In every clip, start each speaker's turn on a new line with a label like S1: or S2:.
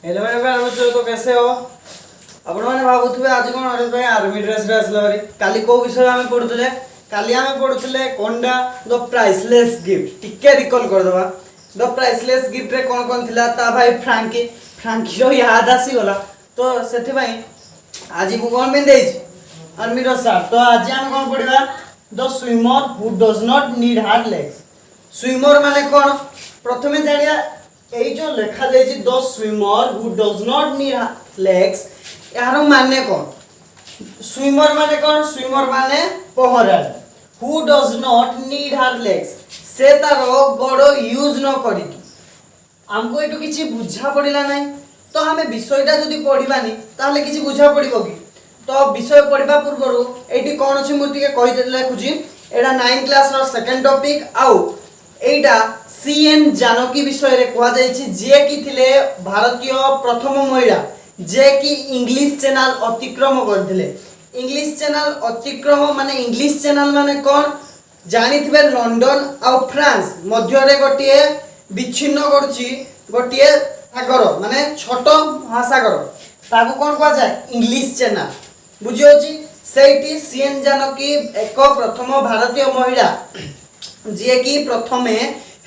S1: Hello मेरे प्यारे बच्चों, तो कैसे हो आपण मैंने भावुवे आज कौन नरेश भाई आर्मी ड्रेस रे आसला बारी काली को विषय आमे पढुतले काली आमे पढुतले कोनडा द प्राइसलेस गिफ्ट टिके रिकॉल कर दबा द प्राइसलेस गिफ्ट रे कोन थिला ता भाई फ्रांकी रो याद आसी गला तो सेथि भाई आज को कोन बिन देई आर्मी रो साथ तो आज आमे कोन पढिबा the swimmer who does not need hard legs swimmer माने कोन प्रथमे जानिया এই जो লেখা যাইছি the swimmer who does not need legs यार माने कोन स्विमर माने कोन स्विमर माने पहराडी who does not need hard legs से तारो गोड़ यूज न करी हमको एटू किछि बुझा पड़िला नै तो हमें विषयटा जदी पढिबानी ताहले किछि बुझा पड़िबो कि तो विषय पढिबा पूर्वरु एटी कोन अछि मु टिके कहि देला खुजी एडा 9 क्लास रो सेकंड टॉपिक आउ एटा सीएन जानकी विषय रे कहा जायछि जे कि थिले भारतीय प्रथम महिला जे कि इंग्लिश चैनल अतिक्रम करथिले इंग्लिश चैनल अतिक्रम माने इंग्लिश चैनल माने कोन जानिथिबे लंडन आ फ्रांस मध्य रे गोटिए विच्छिन्न करछि गोटिए सागर माने छोटो महासागर ताको कोन कहा जाय इंग्लिश चैनल बुझियोछि सेठी सीएन जानकी एक प्रथम भारतीय महिला जे कि प्रथमे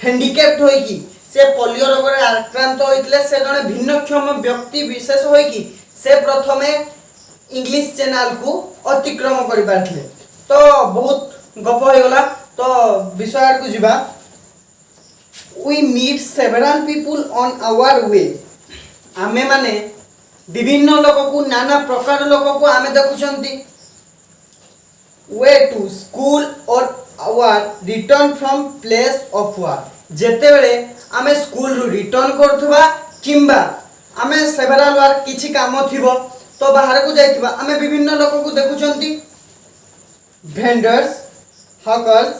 S1: हैंडिकैप्ट होई कि से पोलियो रोग रे आक्रांत होइतले से जने भिन्नक्षम व्यक्ति विशेष होई कि से प्रथमे इंग्लिश चैनल को अतिक्रम करि पारथिले तो बहुत गप होय गला तो विषय को जिबा we meet several people on our way आमे माने विभिन्न लोक को नाना प्रकार लोक को आमे देखुचंती वे टू स्कूल और our return from place of work जेते बेले आमे स्कूल रु रिटर्न करथबा किंबा आमे सेवरल वर्क किछि काम थिबो तो बाहर को जाइथिबा आमे विभिन्न लोक को देखुचंती vendors hawkers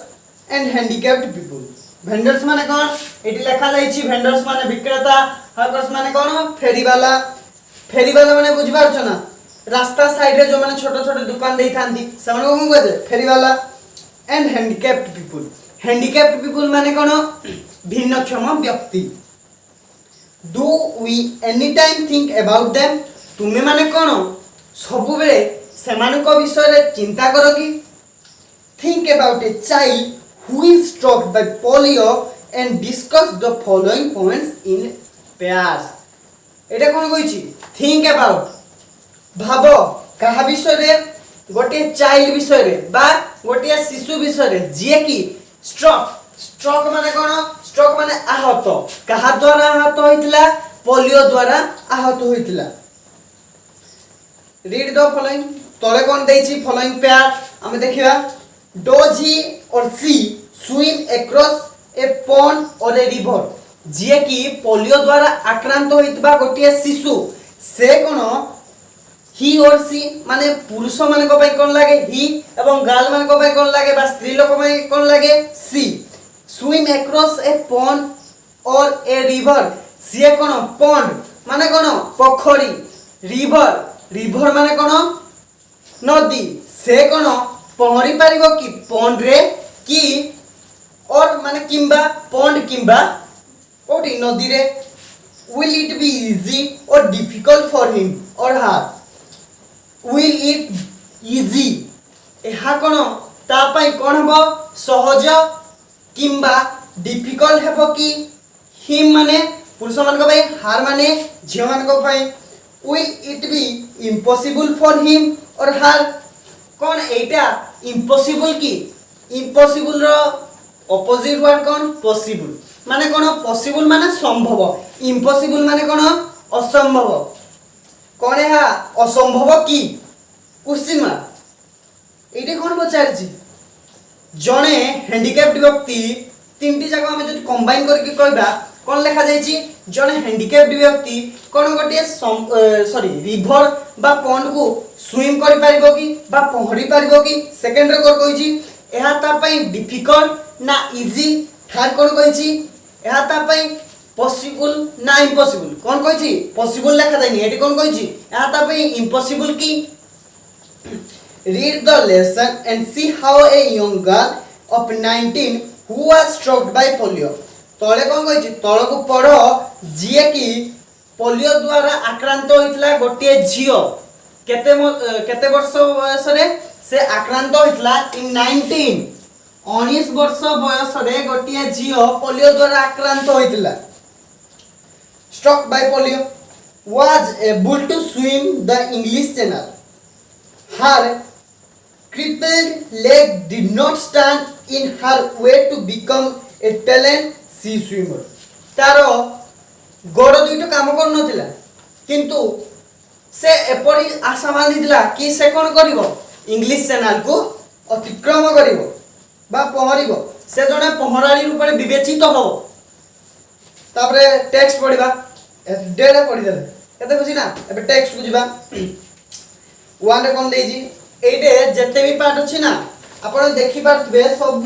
S1: and handicapped people vendors माने कोन एटी लेखा जाइछि वेंडर्स माने विक्रेता हॉकर्स माने कोन फेरीवाला माने बुझि पारछो ना रास्ता साइड रे जो माने छोटो छोटो दुकान देई थांती समान को कहै छै फेरीवाला एंड हैंडिकैप्ड पीपल माने कोन भिन्नक्षम व्यक्ति do we any time think about them तुमे माने कोन सब बेले समान को विषय रे चिंता करो कि think about a child who is stroked by polio and discuss the following points in pairs एटा कोन कहि छी थिंक अबाउट भाबो कहा विषय रे गोटे चाइल्ड विषय रे बा गोटे शिशु विषय रे जे कि स्ट्रोक माने कोन स्ट्रोक माने आहत कहा द्वारा आहत होइतला पोलियो द्वारा आहत होइतला रीड द फॉलोइंग तोले कोन देछि फॉलोइंग पेयर हम देखिबा डज ही और सी स्विम अक्रॉस ए पॉन्ड और ए रिवर जे कि पोलियो द्वारा आक्रांत होइतबा गोटे शिशु से कोन ही और सी माने पुरुष माने को पई कोन लागे ही एवं गर्ल माने को पई कोन लागे बा स्त्री लोक पई कोन लागे सी स्विम अक्रॉस ए पॉन्ड और a river C cone pond माने कोन पोखरी रिवर माने कोन नदी से कोन पहरी पारिबो कि पॉन्ड रे कि और माने किंबा पॉन्ड किंबा ओटी नदी रे will it be easy or difficult for him or her will it easy एहा कोन ता पई कोन हबो सहज किंबा डिफिकल्ट हेबो कि हिम माने पुरुष मान को पई हार माने झियो मान को पई will it be impossible for him or her cone Etah impossible कि impossible रो ऑपोजिट वर्ड कोन पॉसिबल माने कोन पॉसिबल माने संभव इम्पॉसिबल माने कोन असंभव कोन है असंभव की क्वेश्चन मार्क एटी कोन पचारछि जने हैंडिकैप्ड व्यक्ति तीनटी जगह हम जो कंबाइन करके कहबा कोन लेखा जायछि जने हैंडिकैप्ड व्यक्ति कोन गोटे सॉरी रिवर बा पॉन्ड को स्विम करि पारिबो कि बा पहरी पारिबो कि सेकंड रे कोन कहिछि एहा ता पई डिफिकल्ट ना इजी थर्ड कोन कहिछि एहा ता पई पॉसिबल ना इम्पॉसिबल कोन कहिछि पॉसिबल लेखा जायनि एटी कोन कहिछि एहा ता पई इम्पॉसिबल की read the lesson and see how a young girl of 19 who was stroked by polio तळे कोन कहिछि तळ को पढो जे कि पोलियो द्वारा आक्रांत होइतला गोटे झियो केते वर्ष बयस रे से आक्रांत होइतला इन 19 वर्ष बयस रे गोटे झियो पोलियो द्वारा आक्रांत होइतला struck by polio was able to swim the English Channel. Her crippled leg did not stand in her way to become a talented sea swimmer. तारो गोड़ दुईटा काम कर नथिला किंतु से एपरी आशा बांधिला कि से कोन करिवो इंग्लिश चैनल को अतिक्रम करिवो बा पहरिवो से जने पहरारी रूप में विवेचित हो तापरे टेक्स्ट पढिबा डेडे पढि देले केते खुशी ना एबे टेक्स्ट को जिबा वन रे कोन देजी एडे जते भी पार्ट अछि ना आपण देखि पारथबे सब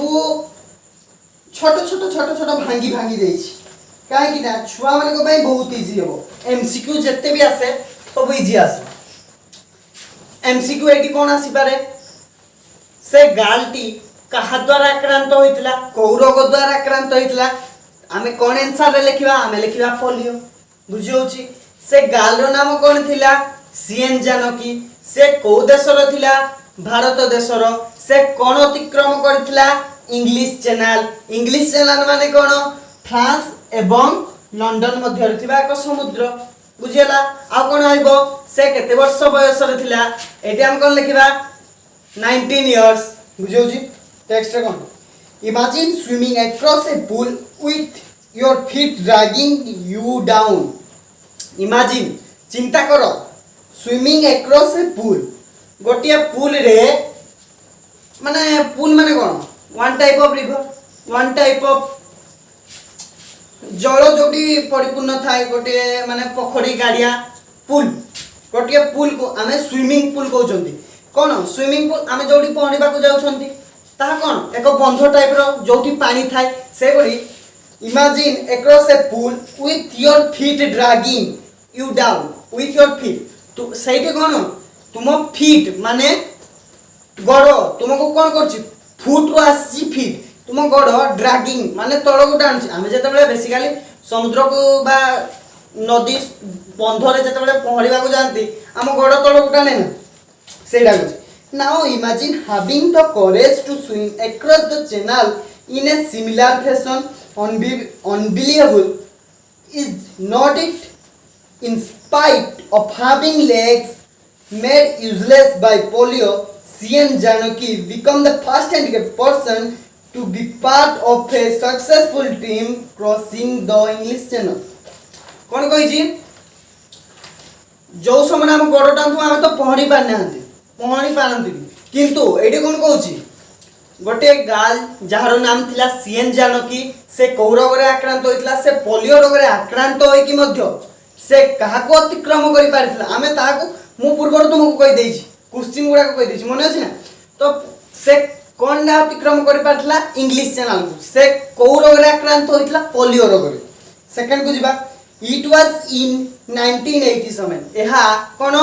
S1: छोट छोट भांगी भांगी देछि काहे कि ना छुआ माने को भाई बहुत इजी हो एमसीक्यू जते भी आसे सब इजी आसे एमसीक्यू एडी कोन आसी पारे से गालटी कहा द्वारा आक्रांत होइतला को रोग द्वारा आक्रांत होइतला आमे कोन आंसर रे लिखिबा आमे लिखिबा पोलियो बुझियोछि से गाल रो नाम कोन थिला सीएन जानकी से को देशर थिला भारत देशर से कोन अतिक्रम करथिला इंग्लिश चैनल माने कोन फ्रांस एवं लंडन मध्य थिबा एक समुद्र बुझियला आ कोन आइबो से केते वर्ष बयस रे थिला एटी हम कोन लिखिबा 19 इयर्स बुझियोछि टेक्स्ट रे कोन imagine swimming across a pool with your feet dragging you down imagine चिंता करो स्विमिंग अक्रॉस ए पूल गोटिया पूल रे माने पूल माने कोन one type of river one type of जल जोडी परिपूर्ण थाए गोटे माने पोखरी गाडिया पूल गोटिया पूल को आमे स्विमिंग पूल कहउछंती कोन स्विमिंग पूल आमे जोडी पहरिबा को जाउछंती ता कोन एक बंध टाइप रो जोठी पानी थाए से बडी imagine across a pool with your feet dragging you down with your feet तो सेठी कोन तुम फीट माने गड़ तुमको कोन करछि फुट रो आसी फीट तुम गड़ ड्रैगिंग माने तळ को टाणछि आमे जते बेले बेसिकली समुद्र को बा नदी बंध रे जते बेले पहरिबा को जानती हम गड़ तळ को टाणे ना सेडा को Now imagine having the courage to swim across the channel in a similar fashion. Unbelievable, is not it? In spite of having legs made useless by polio, CN Janaki became the first handicapped person to be part of a successful team crossing the English Channel. कौन कही जी? जो समय हम गोड़ टांगू आमे तो पहरी पार नाहंती पहरी पारंती किंतु एडी कोन कहूची गोटे गाल जहार नाम थिला सीएन जानकी से कौ रोग रे आक्रांत होइतला से पोलियो रोग रे आक्रांत होई कि मध्य से कहा को अतिक्रम करि पारितला आमे ताको मु पूर्वर तुमको कहि देछि क्वेश्चन गुडा को कहि देछि मने अछि ना तो से कोन ना अतिक्रम करि पारितला इंग्लिश चैनल को से कौ रोग रे आक्रांत होइतला पोलियो रोग रे सेकंड को जिबा इट वाज इन 1987 एहा कोन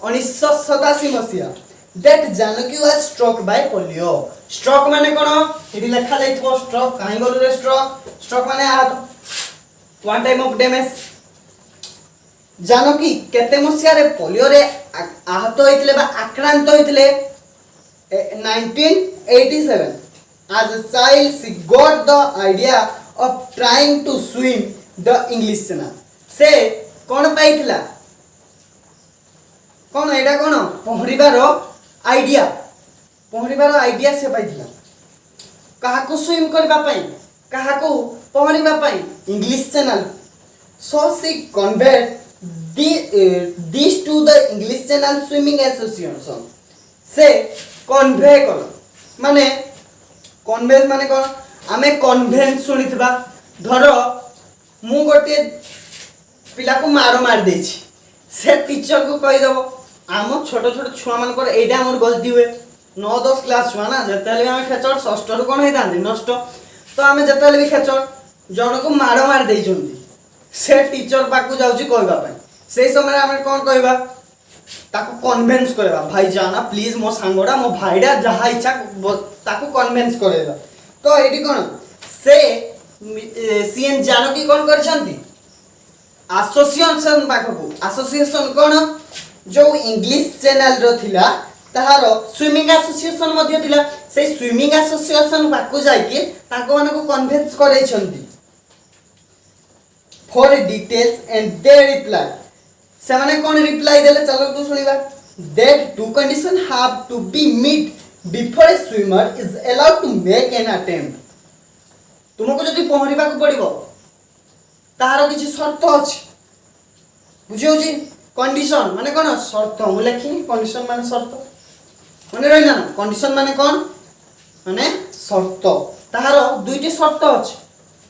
S1: 1987 मसिया that Janaki was struck by polio struck माने कोन एडी लेखा जाइथबो struck काई बोलु रे struck माने आहत one time of damage Janaki केते मसिया रे पोलियो रे आहत होइतले बा आक्रांत होइतले 1987 as a child she got the idea of trying to swim the English Channel से कोन पाइतला कोन एडा कोन पहरिबारो आइडिया से पाइथिला कहा को स्विम करबा पई कहा को पहरिबा पई English Channel so see convert this to the English Channel Swimming Association से कन्वे कर माने कन्वे माने कोन आमे कन्वेंस सुनिथबा धरो मु गोटे पिला को मार देछि से टीचर को कहि दबो आम छोट छोट छुआ मान एटा हमर गलती हुए 9-10 क्लास छुआ ना जतले हम खेचर षष्ठ रु कोन हेता नष्ट तो आमे जतले भी खेचर जण को मार देइ छथि से टीचर पाकू जाउची कहबा पई से समय हम कोन कहबा ताको कन्विंस करबा भाई जाना प्लीज मो सांगोडा मो भाईडा जहा इच्छा ताको कन्विंस करेबा तो एटी कोन से सीएन जानकी कोन करछंती एसोसिएशन पाखकू एसोसिएशन कौन जो इंग्लिश चैनल रो थिला ताहार स्विमिंग एसोसिएशन मध्ये थिला से स्विमिंग एसोसिएशन पाखकू जाइके ताको माने को कन्विंस करै छंती for details and they reply से माने कोन रिप्लाई देले चलो तू सुनिबा that two condition have to be meet before a swimmer is allowed to make an attempt तुमको जदि पहरिबा को पड़िबो तार किछि शर्त अछि बुझियो जी कंडीशन माने कोन शर्त मु लेखिनी कंडीशन माने शर्त माने रहला ना कंडीशन माने कोन माने शर्त तार दुईटी शर्त अछि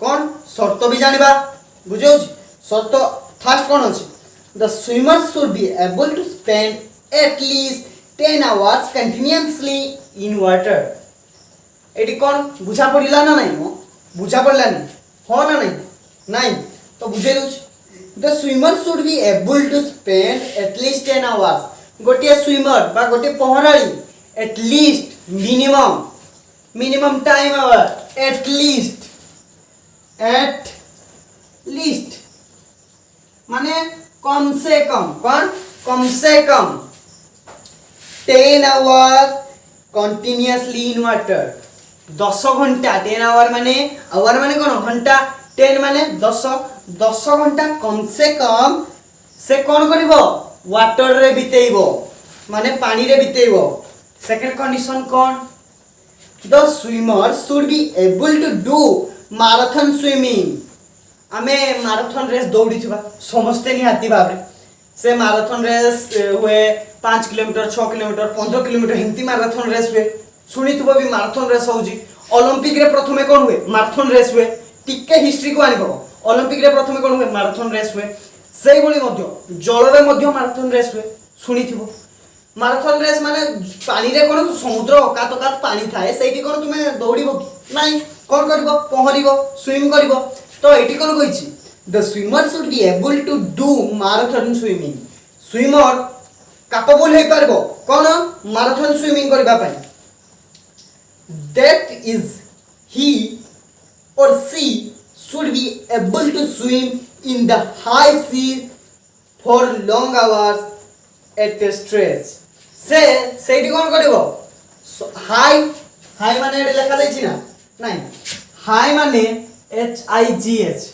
S1: कोन शर्त भी जानिबा बुझियो जी शर्त फर्स्ट कोन अछि the swimmer should be able to spend at least 10 hours continuously in water एटी कोन बुझा पड़िला ना नहीं मो बुझा पड़ला नहीं हो ना नहीं तो बुझे दउछ the swimmer should be able to spend at least 10 hours गोटे स्विमर बा गोटे पहराळी at least minimum time hour at least माने कम से कम 10 hours continuously in water 10 घंटा 10 hour माने कोन घंटा 10 माने 10 घंटा कम से कम से कोन करिवो वाटर रे बितेइबो माने पानी रे बितेइबो सेकंड कंडीशन कोन the swimmer should be able to do marathon swimming आमे मैराथन रेस दौड़ी थिबा समस्ते निहाती भाबरे से मैराथन रेस हुए 5 किलोमीटर 6 किलोमीटर 15 किलोमीटर हिंती मैराथन रेस हुए सुनिथिबो भी मैराथन रेस होउजी ओलंपिक रे प्रथमे कोन हुए मैराथन रेस हुए टिके हिस्ट्री को आनिबो ओलंपिक रे प्रथमे कोन हुए मैराथन रेस हुए सेही बोली मध्य जल रे मध्य मैराथन रेस हुए सुनिथिबो मैराथन रेस माने पानी रे कोन समुद्र अकात पानी थाए सेठी कोन तुमे दौड़िबो कि नाही कोन करबो पहरिबो स्विम करबो तो एठी कोन कहिछि the swimmer should be able to do marathon swimming swimmer capable हे परबो कोन मैराथन स्विमिंग करबा पई दैट इज ही और सी should be able to swim in the high sea for long hours at a stretch से सेठी कोन करबो high माने एडे लेखा दैछि ना नाही हाई माने HIGH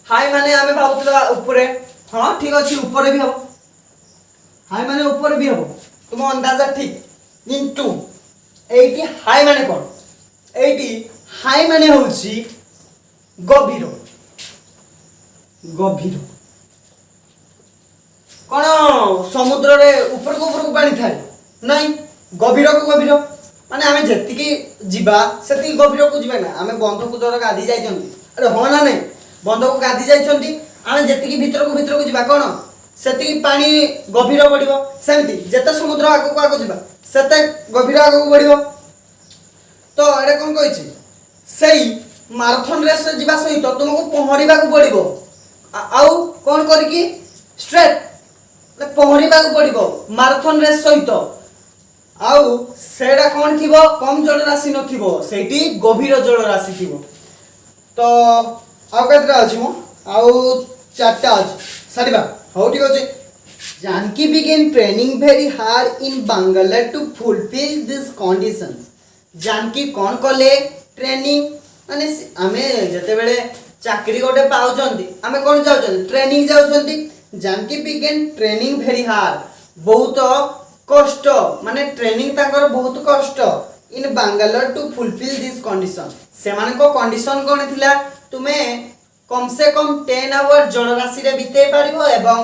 S1: हाई माने आमे भाबुतला ऊपरे हां ठीक अछि ऊपरे भी हबो हाई माने ऊपरे भी हबो तुम अंदाजा ठीक इनटू एटी हाई माने कोन एटी हाई माने होछि गभीर कौन समुद्र रे ऊपर को पानी थाए नहीं गभीर माने आमे जेतिकी जीवा सेति गभीर को जीवा ना आमे बंध को दर गाधी जाइछंती अरे हो ना नहीं बंध को गाधी जाइछंती आमे जेतिकी भीतर को जीवा कोन सेति पानी गभीर बढ़िबो सेमति जेते समुद्र आगो जीवा सेते गभीर आगो बढ़िबो तो एडे कोन कहिछि सेई मैराथन रेस जीवा सहित तुमको पहरिबा को पड़िबो आउ कोन करकी स्ट्रेट पहरिबा को पड़िबो मैराथन रेस सहित आउ सेडा कोन थिबो कम जल राशि नथिबो सेठी गभीर जल राशि थिबो तो आउ केतरा अछि मो आउ चारटा अछि सरीबा हो ठीक अछि Janaki began training very hard in Bangladesh to fulfil this conditions Janaki कोन कले ट्रेनिंग माने आमे जते बेले चाकरी गोटे पाउचंती आमे कोन जाउचंती ट्रेनिंग जाउचंती Janaki began training very hard बहुत कष्ट माने ट्रेनिंग ताकर बहुत कष्ट in Bangladesh to fulfil this condition से माने को कंडीशन कोन थिला तुमे कम से कम 10 आवर जल राशि रे बिते पारिबो एवं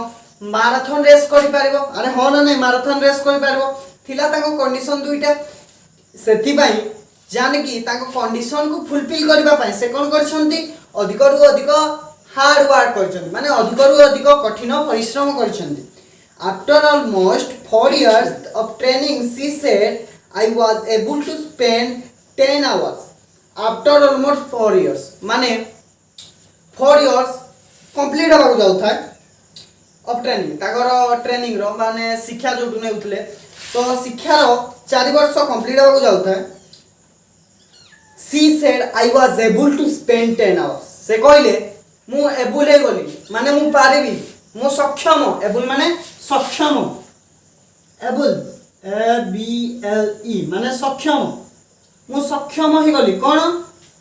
S1: मैराथन रेस करि पारिबो अरे हो ना नहीं मैराथन रेस करि पारिबो थिला ताको कंडीशन दुईटा सेथि पई जानकी ताको कंडीशन को फुलफिल करबा पई से कोन करछंती अधिक रु अधिक हार्ड वर्क करछंती माने अधिक रु अधिक कठिन परिश्रम करछंती after almost 4 years of training she said I was able to spend 10 hours after almost 4 years माने 4 years कंप्लीट होबा जाउ था ऑफ ट्रेनिंग ताकर ट्रेनिंग रो माने शिक्षा जोटु नै उठले तो शिक्षा रो 4 वर्ष कंप्लीट होबा जाउ था she said I was able to spend 10 hours से कहले मु एबुल हे गली माने मु पारिबी मु सक्षम एबुल माने सक्षम able A B L E माने सक्षम मु सक्षम हे गली कोन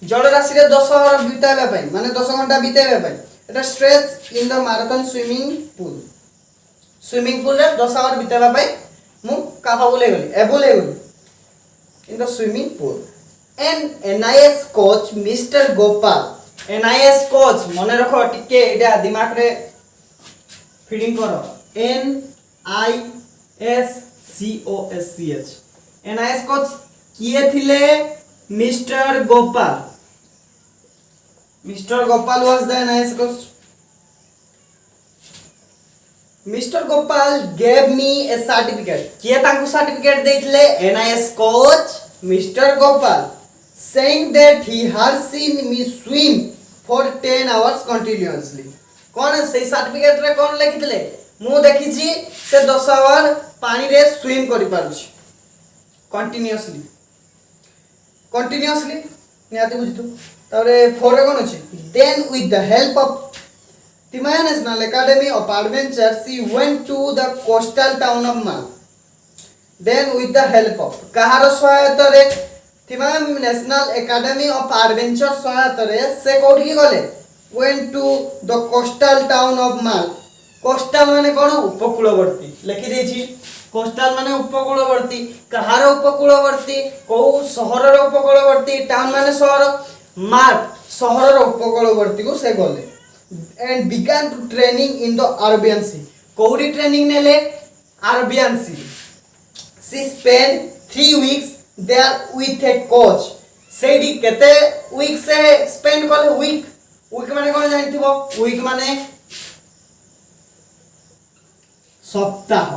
S1: जल राशि रे 10 आवर बिताइबा पई माने 10 घंटा बिताइबा पई एटा stretch in the marathon swimming pool रे 10 आवर बिताइबा पई मु काफाबुल हे गली एबुल हे गली in the swimming pool and NIS coach mister Gopal NIS coach मने रखो टिके एटा दिमाग रे फीडिंग करो N I S C O S C H NIS coach किए थिले mister Gopal was the NIS coach mister Gopal gave me a certificate किए तांको सर्टिफिकेट देथिले NIS coach mister Gopal saying that he had seen me swim for 10 hours continuously कोन से certificate रे कोन लिखितले मु देखिछि से 10 our पानी रे स्विम करि पारुछि कंटीन्यूअसली नियाते बुझितु तारे 4 रे कोन अछि then with the help of तिमाया national academy of adventure she went to the coastal town of मा then with the help of कहार सहायता रे तिमाया नेशनल एकेडमी ऑफ एडवेंचर सहायता रे से कोठी गले went to the coastal town of माल कोस्टल माने कोन उपकूलवर्ती लिखि देछि कोस्टल माने उपकूलवर्ती कहार उपकूलवर्ती को शहर रो उपकूलवर्ती टाउन माने शहर मार्ट शहर रो उपकूलवर्ती को से गले and began to training in the Arabian Sea कोडी ट्रेनिंग नेले Arabian Sea she spent 3 weeks there with a coach सेडी केते वीक से स्पेंड करले वीक माने कोन जानथिबो वीक माने सप्ताह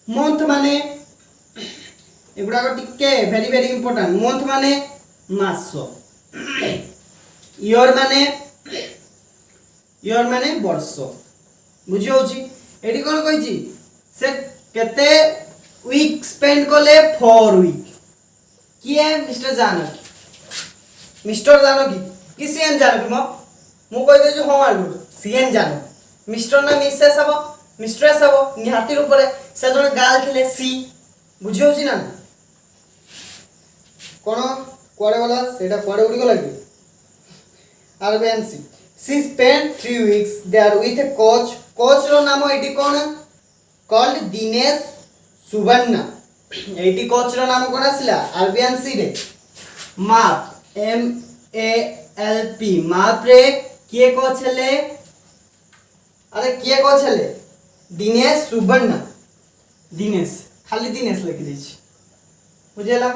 S1: मंथ माने एगुडा को टिके वेरी वेरी इंपोर्टेंट मंथ माने मास ईयर माने वर्ष बुझी होची एडी कोन कहिची से केते वीक स्पेंड करले 4 वीक किए मिस्टर जानकी कि सीएन जानकी मु कहि दे जो हम आलु सीएन जानो मिस्टर ना मिसेस हबो मिस्ट्रेस हबो निहाती ऊपर से जने गाल थिले सी बुझी होची ना कोन कोडे वाला सेटा कोडे उडी गला कि Arabian Sea she spent 3 weeks there with a coach रो नाम एटी कोन called Dinesh Subbanna eighty coach रो नाम कोन आसिला Arabian Sea रे माप M A L P माप रे किए कोच हेले अरे किए कोच हेले दिनेश सुबन्ना दिनेश खाली दिनेश लिखि दैछि बुझेला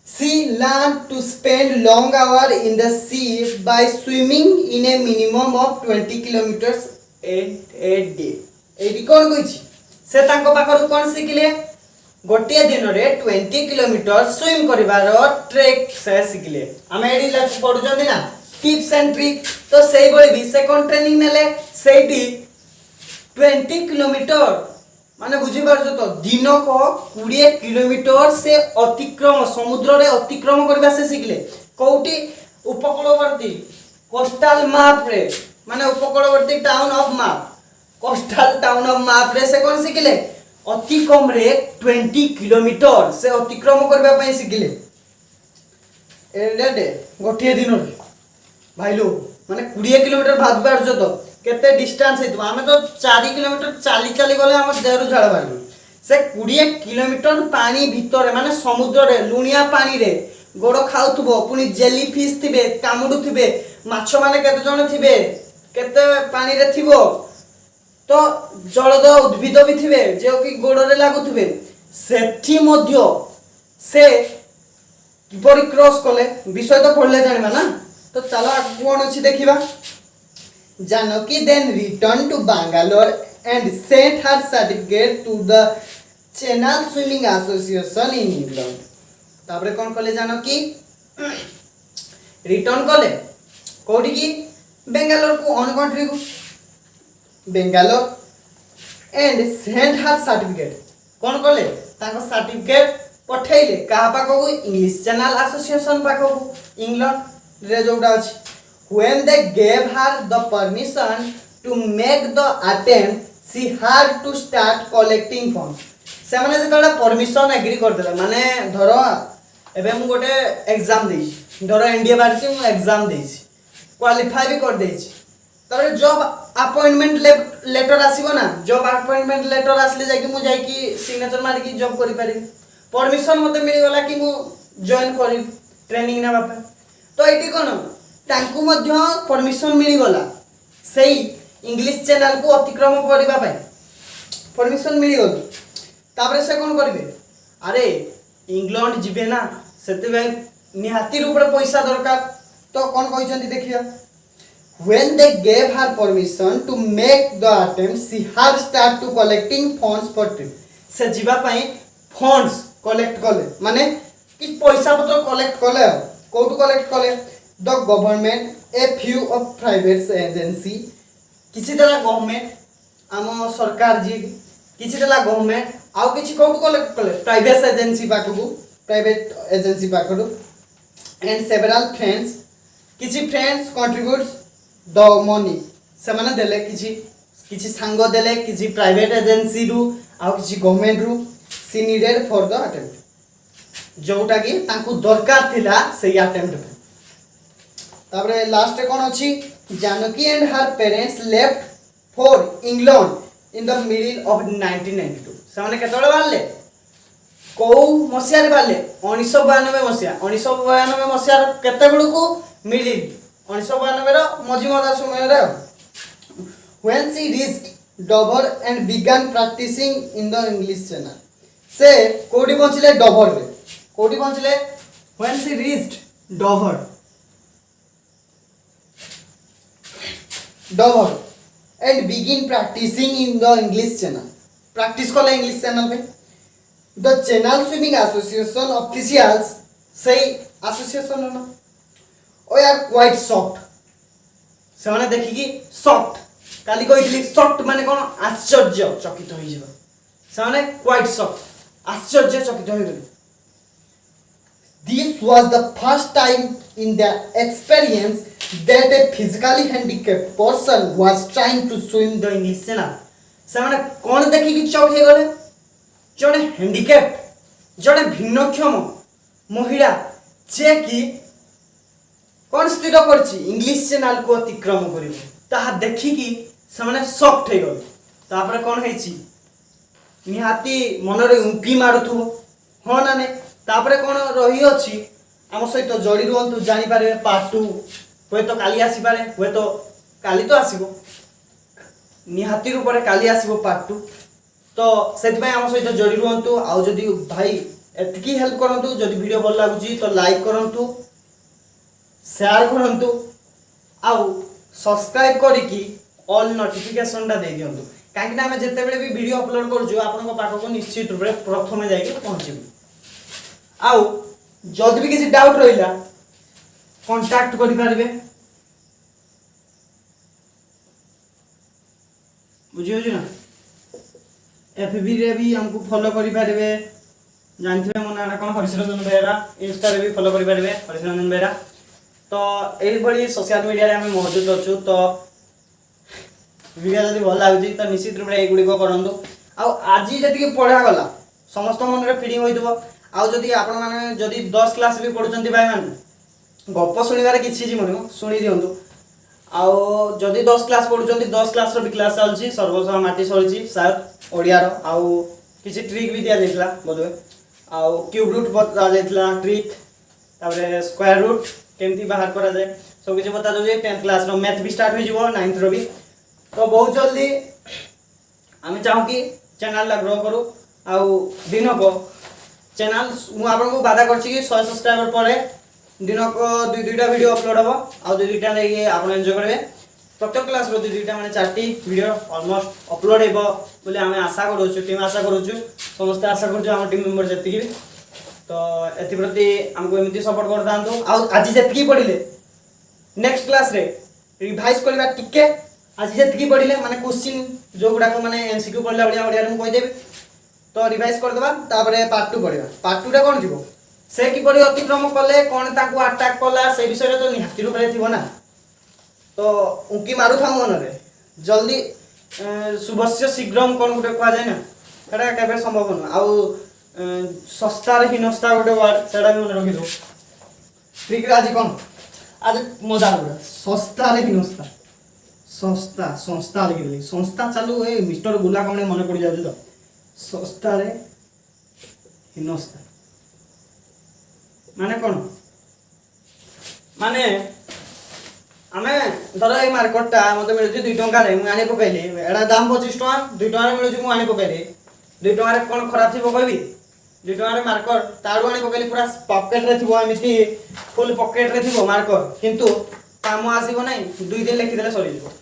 S1: She learned to spend long hours in the sea by swimming in a minimum of 20 kilometers a day. AD कोन कहिछि से तांको पाखरु कोन सिखिले गोटिए दिन रे 20 किलोमीटर स्विम करिवार ट्रेक से सिखिले हम एडी लक्ष्य पढु जंदी ना टिप्स एंड ट्रिक तो सेही बळी भी से कोन ट्रेनिंग नेले सेठी 20 किलोमीटर माने बुझी पारछो तो दिन को 20 किलोमीटर से अतिक्रम समुद्र रे अतिक्रम करबा से सिखले कोठी उपकूलवर्ती कोस्टल माप रे माने उपकूलवर्ती टाउन ऑफ माप कोस्टल टाउन ऑफ माप रे से कोन सिखले अति कम रे 20 किलोमीटर से अतिक्रम करबा पई सिखले एडे गोटिए दिन रे भाईलो माने 20 किलोमीटर भाग पारछो तो केते डिस्टेंस हेतु हमें तो 4 किलोमीटर चाली गले हम देहरु झाड़ बारू से 20 किलोमीटर पानी भितर माने समुद्र रे लुनिया पानी रे गोड़ खाउथबो पुनी जेली फिश थिबे कामुडु थिबे माछ माने केते जण थिबे केते पानी रे थिबो तो जलद उद्भिद भी थिबे जे कि गोड़ रे लागुथिबे सेठी मध्य से किपरि क्रॉस कले विषय तो पढले जानिबा ना तो चलो कोन अछि देखिबा Janaki then returned to Bangalore and sent her certificate to the Chennai Swimming Association in England. तापरे कौन कले जानकी रिटर्न कले कोठी की बेंगालोर को ऑन कंट्री को Bangalore and sent her certificate कौन कले ताको सर्टिफिकेट पठैले कहा पाखो इंग्लिश चैनल एसोसिएशन पाखो इंग्लैंड रे जोटा अछि when they gave her the permission to make the attempt she had to start collecting funds से माने जेतले परमिशन एग्री कर देला माने धरो एबे मु गोटे एग्जाम देई धरो एनडीए बारसी मु एग्जाम देई क्वालिफाई भी कर देई तबे जॉब अपॉइंटमेंट लेटर आसीबो ना जॉब अपॉइंटमेंट लेटर आसले जाकी मु जाकी सिग्नेचर मार की जॉब करि पारि परमिशन मते मिल गला कि मु जॉइन करि ट्रेनिंग ना बापा तो एटी कोन तांकु मध्य परमिशन मिल गला सेही इंग्लिश चैनल को अतिक्रम करबा पाई परमिशन मिल गल तापरे से कोन करबे अरे इंग्लैंड जिबे ना सेते भाई निहाती रूप रे पैसा दरकार तो कोन कहिसंती देखिया when they gave her permission to make the attempt she had start to collecting funds for trip से जीवा पाई फंड्स कलेक्ट कले माने कि पैसा पत्र कलेक्ट कले कोटू कलेक्ट कले the government a few of private agency किछि देला गवर्नमेंट आम सरकार जी किछि देला गवर्नमेंट आउ किछि कोटू कलेक्ट कले प्राइवेट एजेंसी पाखडू एंड सेवरल फ्रेंड्स किछि फ्रेंड्स कंट्रीब्यूट्स द मनी से माने देले किछि संग देले किछि प्राइवेट एजेंसी रु आउ किछि गवर्नमेंट रु सी नीडेड फॉर द अटेम्प्ट जोटा कि तांकु दरकार थिला सेही अटेम्प्ट तापरे लास्ट रे कोन अछि Janaki and her parents left for England in the middle of 1992 से माने केतळे बारले को मसिया रे बारले 1992 मसिया केते बेलु को मिडिल 1992 रो मझी मधा समय रे when she reached Dover and began practicing in the English channel से कोडी पहुंचले डोवर रे कोडी पहुंचले when she reached Dover and begin practicing in the English channel practice कले English channel पे the channel swimming association officials say association ना ओ यार quite shocked से माने देखि कि shocked काली कहितली shocked माने कोन आश्चर्य चकित होई जिवो से माने quite shocked आश्चर्य चकित होई गेली this was the first time in their experience that a physically handicapped person was trying to swim the English channel से माने कोन देखि कि चौक हे गले जने हैंडिकैप्ड जने भिन्नक्षम महिला जे कि कोन स्थिर करछि इंग्लिश चैनल को अतिक्रम करिवो ताहा देखि कि से माने शॉक्ड हे गल तापर कोन हेछि निहाती मनरे उंकी मारुथु हो ना ने तापर कोन रही अछि हम सहित जोड़ी रुहंतु जानि पारे पार्ट 2 होय तो काली आसी पारे होय तो काली तो आसीबो निहाती रूपरे काली आसीबो पार्ट 2 तो सेति भाई हम सहित जोड़ी रुहंतु आ जदी भाई एतकी हेल्प करंतु जदी वीडियो भल लागुची तो लाइक करंतु शेयर करंतु आ सब्सक्राइब करिकी ऑल नोटिफिकेशन दा दे दियंतु काहे ना हम जते बेले भी वीडियो अपलोड करजु आपन को पाखो को निश्चित रूप रे प्रथमे जाई के पहुंचीबु आ जदी भी किसी डाउट रहिला कांटेक्ट करि पारिबे बुझियो ना एफबी रे भी हमको फॉलो करि पारिबे जानथिबे मोर नाडा कोन हरिशरंजन बेरा इंस्टा रे भी फॉलो करि पारिबे हरिशरंजन बेरा तो एई बडी सोशल मीडिया रे हम मौजूद अछु तो वीडियो जदी भल लागुची तो निश्चित रूप रे ए गुडी को करंदो आ आज जदी के पढा गला समस्त मन रे फीलिंग होइतबो आ जदी आपण माने जदी 10 क्लास भी पढुचंती भाई माने गप सुनिबारे किछि जी मने सुनि दियंतु आ जदी 10 क्लास पढुचंती 10 क्लास रो भी क्लास चलछि सर्वसह माटी सरिछि शायद ओडिया रो आ किछि ट्रिक भी दिया जायतला बोलबे आ क्यूब रूट बता जायतला ट्रिक ताबरे स्क्वायर रूट केमती बाहर करा जाय सब किछि बता दो जे 10th क्लास रो मैथ भी स्टार्ट होई जिवो 9th रो भी तो बहुत जल्दी आम चाहूँ कि चैनल ला ग्रो करूँ आउ दिन को चैनल मु आपन को वादा करछि कि 100 सब्सक्राइबर परे दिन को दुईटा वीडियो अपलोड हो आउ दुईटा लेके आपन एन्जॉय करबे प्रत्येक क्लास रो दुईटा माने 4टी वीडियो ऑलमोस्ट अपलोड हेबो बोले हमें आशा करूछु टीम आशा करूछु समस्त आशा करछु हम टीम मेंबर जति कि तो एति प्रति हमको एमिति सपोर्ट कर दांतो आउ आज जति पढिले नेक्स्ट क्लास रे रिवाइज करबा टिके आज जति पढिले माने क्वेश्चन जो गुडा को माने एमसीक्यू पढला बडिया बडिया हम कहि देबे तो रिवाइज कर देबा तापरे पार्ट 2 पढिबा पार्ट 2 रे कोन दिबो से किपरि अतिक्रम कले कौन ताकू अटैक कला से विषय तो निहाती रूप रे थिबो ना तो उंकी मारू था मन रे जल्दी शुभस्य शीघ्रम कौन गुटे कह जाय ना सेटा केबे संभव न आ सस्ता रे हिनस्ता गुटे वर्ड सेटा भी मन रखि दो ठीक रे आज कौन आज मजा गुड़ा सस्ता रे हिनस्ता संस्था संस्था लिखि देली संस्था चालू ए मिस्टर गुला कमने मन पड़ जाउ तो सस्ता रे हिनस्ता माने कौन माने आमे धर ए मार्केटटा मते मिलुची 2 टंका रे मु आनी पकैली एडा दाम 25 टका 2 टका रे मिलुची मु आनी पकैली 2 टका रे कोन खराब थिबो कहबी 2 टका रे मार्कर ताडू आनी पकैली पूरा पॉकेट रे थिबो एमिति फुल पॉकेट रे थिबो मार्कर किंतु काम आसीबो नै 2 दिन लिखि देले सरी जिवो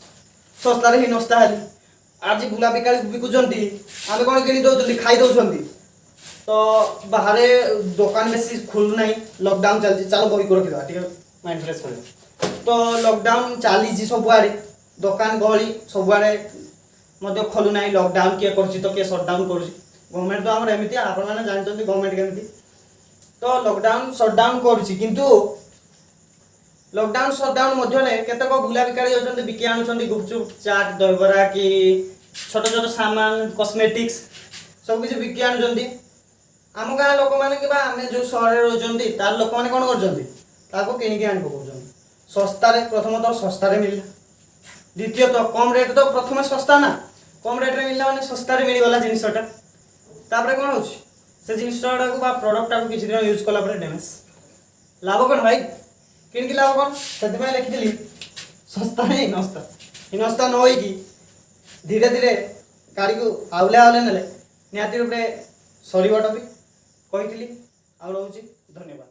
S1: सस्ता रे ही नस्ता हाली आज गुलाबी काली बिकुजंती आमे कोन किनि दउछंती खाइ दउछंती तो बाहर दुकान बेसी खुल नहीं लॉकडाउन चलती चलो बही को रखिदा ठीक है माइंड फ्रेश कर तो लॉकडाउन चली सब आड़े दुकान गहली सब आड़े मध्य खोलु नहीं लॉकडाउन किए करछि तो के शटडाउन करछि गवर्नमेंट तो हमर एमिति आपण माने जानचंती गवर्नमेंट केमिति तो लॉकडाउन शटडाउन करछि किंतु लॉकडाउन शटडाउन मध्य ने केतक गुला बिकाली होचंती बिकी आनुचंती गुपचुप चाट दहीबरा की छोट छोट सामान कॉस्मेटिक्स सब किछ बिकी आनुचंती आम गाँ लोक मैंने कि आम जो सहर रोचंती तार लोक मैंने कौन कर किणिकी आनी पकाउछन सस्तार प्रथमतः सस्तार मिलला द्वितीयतः कम रेट तो प्रथम सस्ता ना कम रेट रे मिलला माने सस्तार मिलगला जिनिसटा तापर कौन हो से जिनिसटा बा प्रोडक्ट को किसी दिन यूज कला डैमेज लाभ कौन भाई किणिकी लाभ कौन से लिखिली सस्ता नहीं नस्ता हिनस्ता न होई धीरे धीरे गाड़ी को आउले आउले नेले निहाती रूपे सरीबटा भी कही आ रही धन्यवाद।